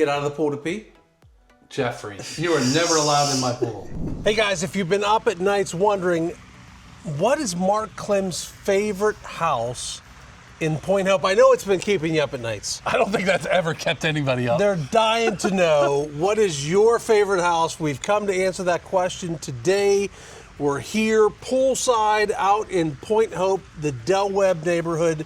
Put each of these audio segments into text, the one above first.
get out of the pool to pee? Jeffrey, you are never allowed in my pool. Hey guys, if you've been up at nights wondering, what is Mark Klim's favorite house in Point Hope? I know it's been keeping you up at nights. I don't think that's ever kept anybody up. They're dying to know, what is your favorite house? We've come to answer that question today. We're here poolside out in Point Hope, the Webb neighborhood.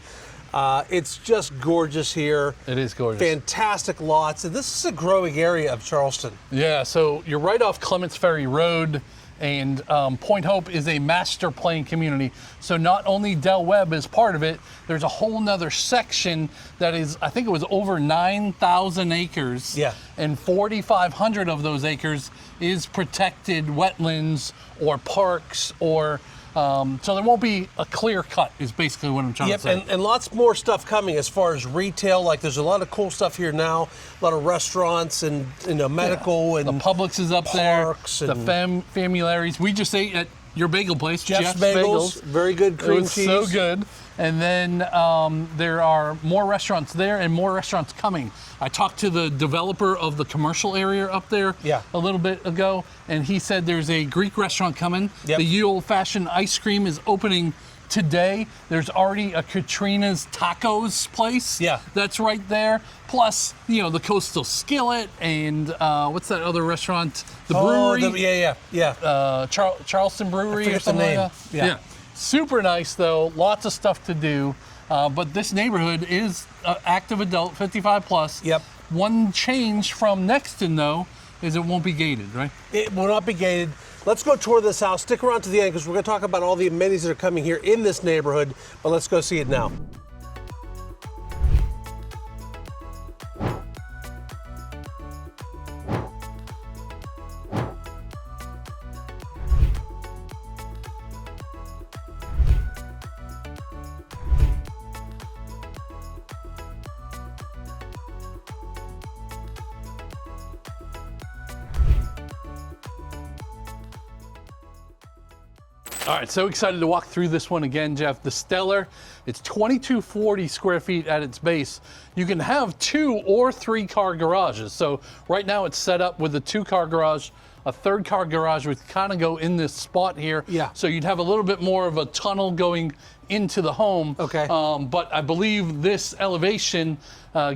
It's just gorgeous here. It is gorgeous. Fantastic lots. And this is a growing area of Charleston. Yeah, so you're right off Clements Ferry Road, and Point Hope is a master plan community. So not only Webb is part of it, there's a whole nother section that is, I think it was over 9,000 acres. Yeah. And 4,500 of those acres is protected wetlands or parks or so there won't be a clear cut is basically what I'm trying to say. And lots more stuff coming as far as retail. Like there's a lot of cool stuff here now. A lot of restaurants and medical and the Publix is up parks there. And the familiaries. We just ate at your bagel place, Jeff's Bagels. Very good cream cheese. So good. And then there are more restaurants there and more restaurants coming. I talked to the developer of the commercial area up there a little bit ago, and he said there's a Greek restaurant coming. Yep. The Ye Old Fashioned Ice Cream is opening today. There's already a Katrina's Tacos place that's right there. Plus, the Coastal Skillet and what's that other restaurant? The brewery. Charleston Brewery or something like that. Yeah. Super nice though, lots of stuff to do. But this neighborhood is active adult, 55 plus. Yep. One change from Nexton though is it won't be gated, right? It will not be gated. Let's go tour this house. Stick around to the end because we're going to talk about all the amenities that are coming here in this neighborhood. But let's go see it now. All right, so excited to walk through this one again, Jeff. The Stellar, it's 2,240 square feet at its base. You can have 2 or 3 car garages. So right now it's set up with a 2-car garage. A 3rd-car garage would kind of go in this spot here. Yeah. So you'd have a little bit more of a tunnel going into the home. Okay. But I believe this elevation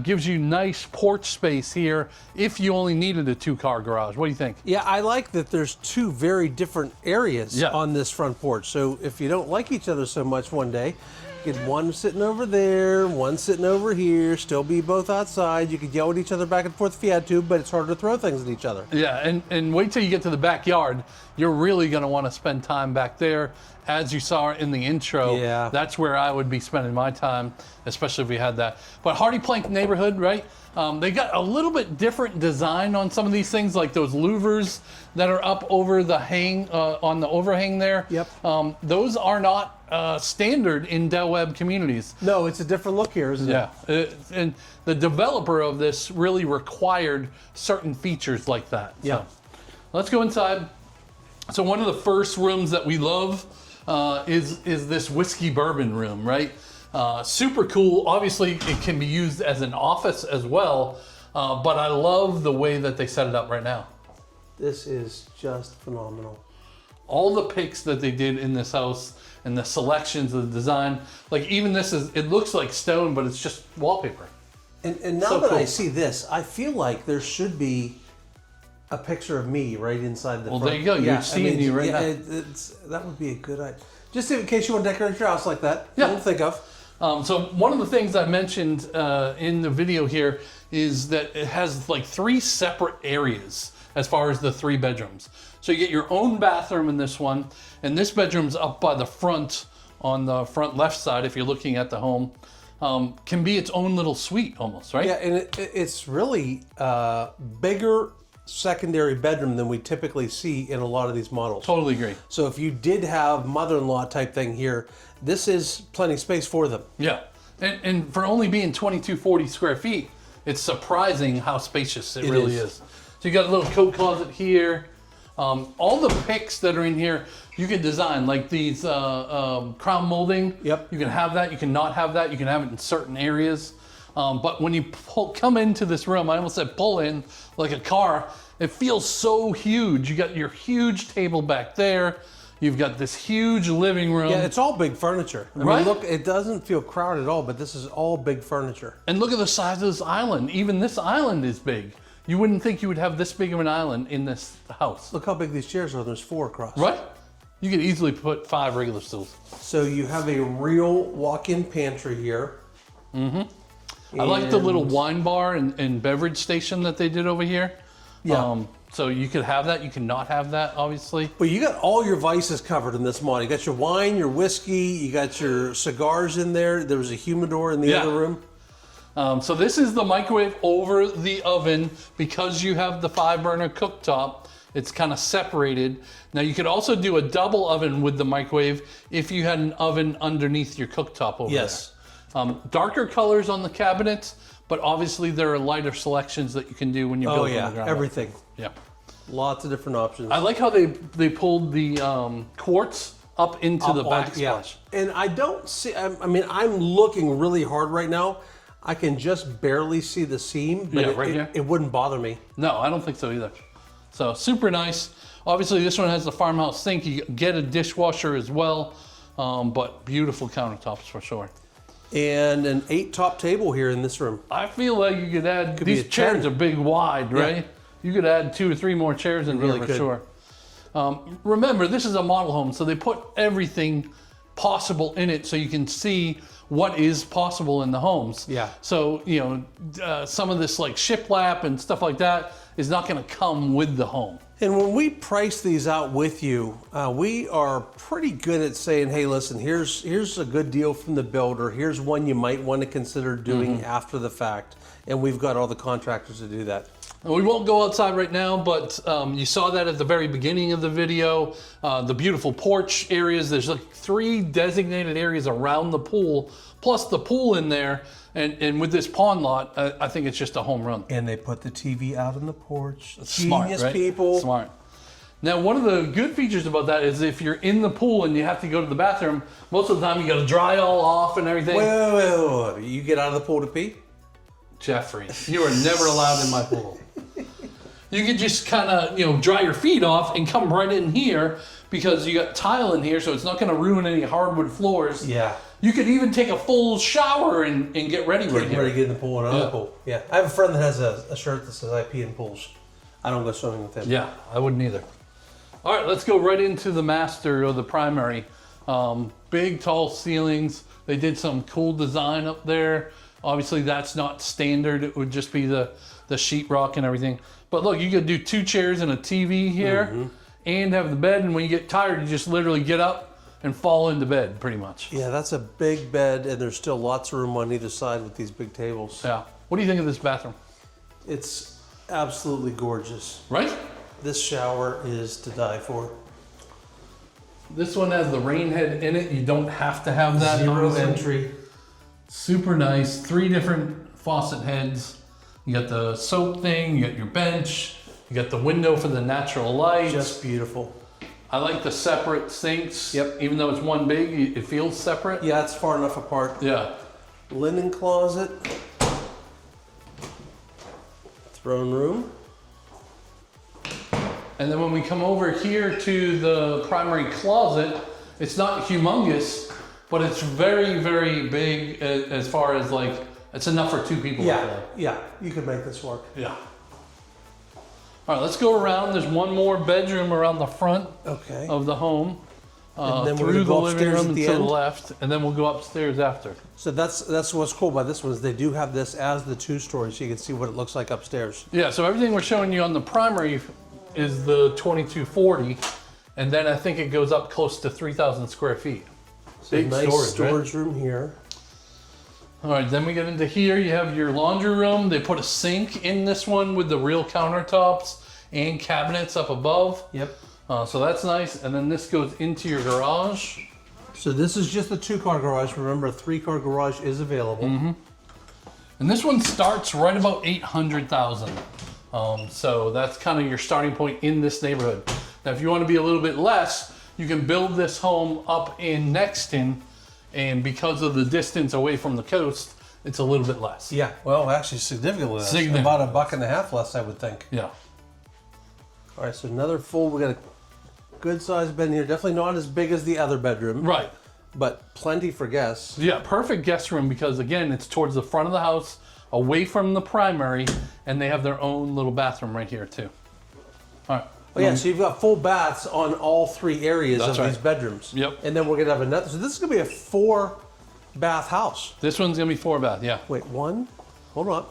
gives you nice porch space here if you only needed a 2-car garage. What do you think? Yeah, I like that there's 2 very different areas on this front porch. So if you don't like each other so much one day, get one sitting over there, one sitting over here, still be both outside. You could yell at each other back and forth if you had to, but it's harder to throw things at each other. Yeah, and wait till you get to the backyard. You're really going to want to spend time back there. As you saw in the intro, that's where I would be spending my time, especially if we had that. But Hardy Plank neighborhood, right? They got a little bit different design on some of these things, like those louvers that are up over the hang, on the overhang there. Yep. Those are not standard in Webb communities. No, it's a different look here, isn't it? Yeah, and the developer of this really required certain features like that. Yeah. So, let's go inside. So one of the first rooms that we love is this whiskey bourbon room, right? Super cool. Obviously, it can be used as an office as well, but I love the way that they set it up right now. This is just phenomenal. All the picks that they did in this house and the selections, the design, like even this it looks like stone, but it's just wallpaper. And now that I see this, I feel like there should be a picture of me right inside the front. Well, there you go. You're seeing you right now. That would be a good idea. Just in case you want to decorate your house like that. Yeah. Don't think of. So one of the things I mentioned in the video here is that it has like 3 separate areas as far as the 3 bedrooms. So you get your own bathroom in this one, and this bedroom's up by the front on the front left side if you're looking at the home. Can be its own little suite almost, right? Yeah, and it's really bigger secondary bedroom than we typically see in a lot of these models. Totally agree. So if you did have mother-in-law type thing here, this is plenty of space for them. Yeah, and for only being 2,240 square feet, it's surprising how spacious it really is. So you got a little coat closet here. All the picks that are in here, you can design like these crown molding. Yep. You can have that, you can not have that, you can have it in certain areas. But when you come into this room, I almost said pull in like a car, it feels so huge. You got your huge table back there. You've got this huge living room. Yeah, it's all big furniture. I mean, look, it doesn't feel crowded at all, but this is all big furniture. And look at the size of this island. Even this island is big. You wouldn't think you would have this big of an island in this house. Look how big these chairs are. There's 4 across. Right? You could easily put 5 regular stools. So you have a real walk-in pantry here. I like the little wine bar and beverage station that they did over here. Yeah. So you could have that. You can not have that, obviously. But you got all your vices covered in this mod. You got your wine, your whiskey, you got your cigars in there. There was a humidor in the other room. So this is the microwave over the oven. Because you have the 5-burner cooktop, it's kind of separated. Now you could also do a double oven with the microwave if you had an oven underneath your cooktop over there. Darker colors on the cabinets, but obviously there are lighter selections that you can do when you build on the ground. Everything. Yeah. Lots of different options. I like how they pulled the quartz up into the backsplash. And I don't see, I mean, I'm looking really hard right now. I can just barely see the seam, but it wouldn't bother me. No, I don't think so either. So super nice. Obviously this one has the farmhouse sink. You get a dishwasher as well, but beautiful countertops for sure. And an 8-top table here in this room. I feel like you could add, these chairs are big wide, right? Yeah. You could add 2 or 3 more chairs in here for sure. Remember, this is a model home, so they put everything possible in it so you can see what is possible in the homes. Yeah. So, you know, some of this like shiplap and stuff like that is not gonna come with the home. And when we price these out with you, we are pretty good at saying, hey, listen, here's a good deal from the builder. Here's one you might want to consider doing after the fact. And we've got all the contractors to do that. We won't go outside right now, but you saw that at the very beginning of the video. The beautiful porch areas. There's like 3 designated areas around the pool, plus the pool in there. And with this pond lot, I think it's just a home run. And they put the TV out on the porch. Smart, Genius right? people. Smart. Now, one of the good features about that is if you're in the pool and you have to go to the bathroom, most of the time you got to dry all off and everything. Wait. You get out of the pool to pee? Jeffrey, you are never allowed in my pool. You could just kind of, you know, dry your feet off and come right in here because you got tile in here, so it's not going to ruin any hardwood floors. Yeah. You could even take a full shower and get ready right here. Ready to get in the pool and out of the pool. Yeah. I have a friend that has a shirt that says I pee in pools. I don't go swimming with him. Yeah, I wouldn't either. All right, let's go right into the master or the primary. Big, tall ceilings. They did some cool design up there. Obviously, that's not standard. It would just be the sheetrock and everything. But look, you could do 2 chairs and a TV here and have the bed. And when you get tired, you just literally get up and fall into bed pretty much. Yeah, that's a big bed, and there's still lots of room on either side with these big tables. Yeah. What do you think of this bathroom? It's absolutely gorgeous. Right? This shower is to die for. This one has the rain head in it. You don't have to have that. 0 entry. Super nice. 3 different faucet heads. You got the soap thing, you got your bench, you got the window for the natural light. Just beautiful. I like the separate sinks. Yep. Even though it's one big, it feels separate. Yeah, it's far enough apart. Yeah. Linen closet. Throne room. And then when we come over here to the primary closet, it's not humongous, but it's very, very big as far as like, it's enough for 2 people. Yeah, you could make this work. Yeah. All right, let's go around. There's one more bedroom around the front of the home. And then through the living room at the to end. the left, and then we'll go upstairs after. So that's what's cool about this one is they do have this as the 2-story, so you can see what it looks like upstairs. Yeah, so everything we're showing you on the primary is the 2240, and then I think it goes up close to 3,000 square feet. So Big nice storage room here. All right, then we get into here. You have your laundry room. They put a sink in this one with the real countertops and cabinets up above. Yep. So that's nice. And then this goes into your garage. So this is just the 2-car garage. Remember, a 3-car garage is available. And this one starts right about 800,000. So that's kind of your starting point in this neighborhood. Now, if you want to be a little bit less, you can build this home up in Nexton. And because of the distance away from the coast, it's a little bit less. Yeah, well, actually significantly less. About $1.50 less, I would think. Yeah. All right, so another full, we got a good sized bed in here. Definitely not as big as the other bedroom. Right. But plenty for guests. Yeah, perfect guest room because, again, it's towards the front of the house, away from the primary, and they have their own little bathroom right here, too. All right. Oh, yeah, so you've got full baths on all 3 areas of these bedrooms. Yep. And then we're going to have another. So this is going to be a 4-bath house. This one's going to be 4-bath, yeah. Wait, 1? Hold on.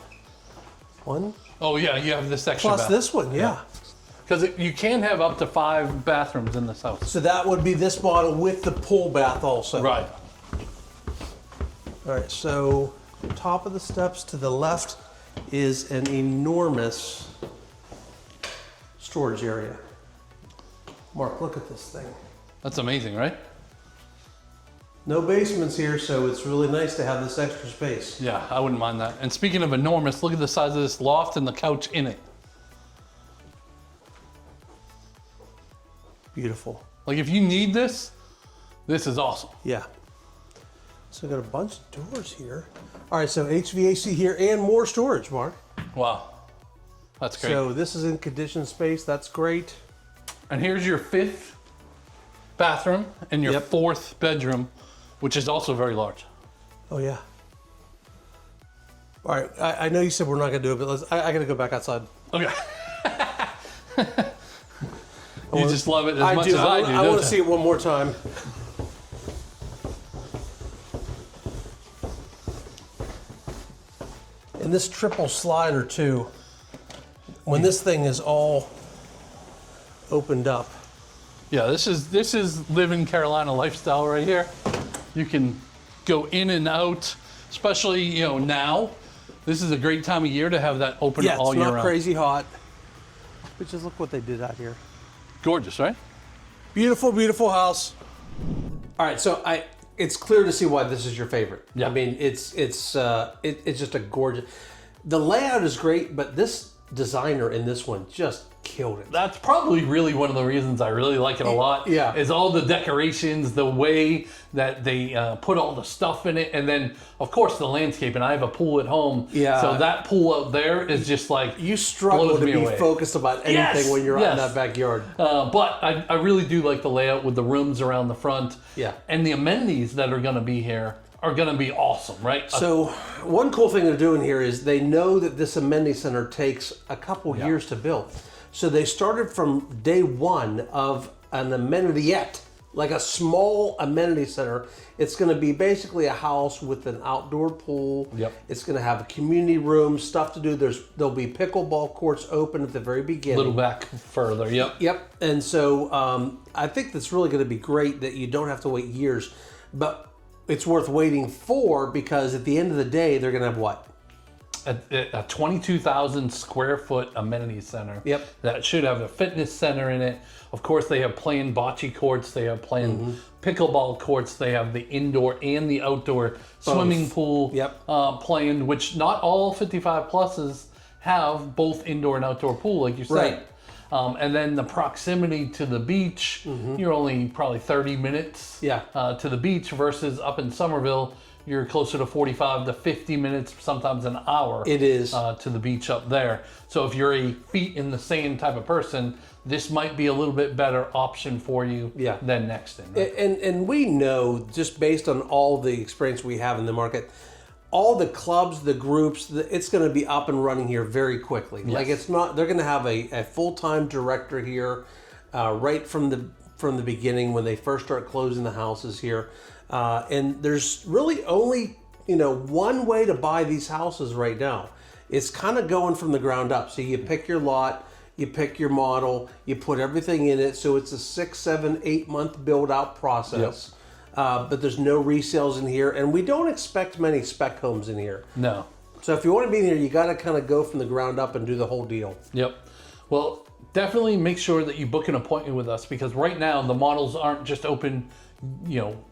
1. Oh, yeah, you have this extra Plus bath. this one, yeah. Because you can have up to 5 bathrooms in this house. So that would be this model with the pool bath also. Right. All right, so top of the steps to the left is an enormous storage area. Mark, look at this thing. That's amazing, right? No basements here, so it's really nice to have this extra space. Yeah, I wouldn't mind that. And speaking of enormous, look at the size of this loft and the couch in it. Beautiful. Like, if you need this, this is awesome. Yeah. So we've got a bunch of doors here. All right, so HVAC here and more storage, Mark. Wow. That's great. So this is in conditioned space. That's great. And here's your 5th bathroom and your 4th bedroom, which is also very large. Oh, yeah. All right, I know you said we're not going to do it, but I got to go back outside. Okay. You just love it as much as I do. I want to see it one more time. And this triple slider too, when this thing is all opened up. Yeah, this is living Carolina lifestyle right here. You can go in and out, especially now. This is a great time of year to have that open all year round. Yeah, it's not crazy hot. But just look what they did out here. Gorgeous, right? Beautiful, beautiful house. All right, so it's clear to see why this is your favorite. Yeah. I mean, it's just a gorgeous. The layout is great, but this designer in this one just killed it. That's probably really one of the reasons I really like it a lot. Yeah. Is all the decorations, the way that they put all the stuff in it, and then of course the landscape. And I have a pool at home. Yeah. So that pool out there is just like You struggle to be focused about anything when you're out in that backyard. But I really do like the layout with the rooms around the front. Yeah. And the amenities that are going to be here are going to be awesome, right? So one cool thing they're doing here is they know that this amenity center takes a couple years to build. So they started from day one of an amenity-ette, like a small amenity center. It's going to be basically a house with an outdoor pool. Yep. It's going to have a community room, stuff to do. There'll be pickleball courts open at the very beginning. A little back further, yep. Yep. And so I think that's really going to be great that you don't have to wait years. But it's worth waiting for because at the end of the day, they're going to have what? A 22,000 square foot amenity center. Yep. That should have a fitness center in it. Of course, they have playing bocce courts. They have playing pickleball courts. They have the indoor and the outdoor swimming pool. Yep. Playing, which not all 55 pluses have both indoor and outdoor pool, like you said. Right. And then the proximity to the beach, you're only probably 30 minutes to the beach versus up in Somerville, you're closer to 45 to 50 minutes, sometimes an hour. It is. To the beach up there. So if you're a feet in the sand type of person, this might be a little bit better option for you than Nexton. Right? And we know, just based on all the experience we have in the market, all the clubs, the groups, it's going to be up and running here very quickly. Yes. Like it's not, they're going to have a full-time director here right from the beginning when they first start closing the houses here. And there's really only, one way to buy these houses right now. It's kind of going from the ground up. So you pick your lot, you pick your model, you put everything in it. So it's a 6, 7, 8 month build out process. But there's no resales in here, and we don't expect many spec homes in here. No. So if you want to be in here, you got to kind of go from the ground up and do the whole deal. Yep. Well, definitely make sure that you book an appointment with us because right now the models aren't just open,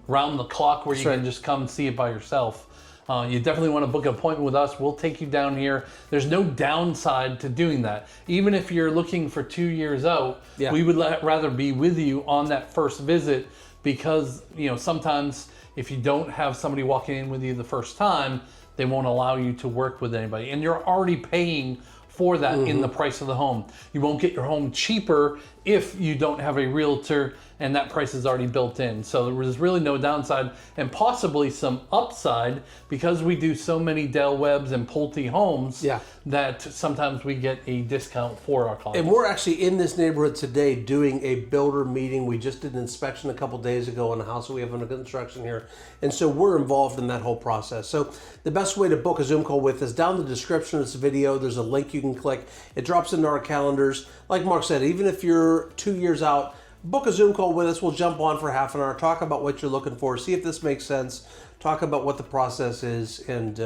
round the clock where you can just come see it by yourself. You definitely want to book an appointment with us. We'll take you down here. There's no downside to doing that. Even if you're looking for 2 years out, we would rather be with you on that first visit because, sometimes if you don't have somebody walking in with you the first time, they won't allow you to work with anybody. And you're already paying for that in the price of the home. You won't get your home cheaper if you don't have a realtor and that price is already built in. So there's really no downside, and possibly some upside because we do so many Dale Webbs and Pulte homes that sometimes we get a discount for our clients. And we're actually in this neighborhood today doing a builder meeting. We just did an inspection a couple days ago on a house that we have under construction here. And so we're involved in that whole process. So the best way to book a Zoom call with is down in the description of this video. There's a link you can click. It drops into our calendars. Like Mark said, even if you're 2 years out, book a Zoom call with us. We'll jump on for half an hour, talk about what you're looking for, see if this makes sense, talk about what the process is, and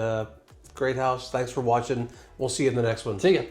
great house. Thanks for watching. We'll see you in the next one. See ya.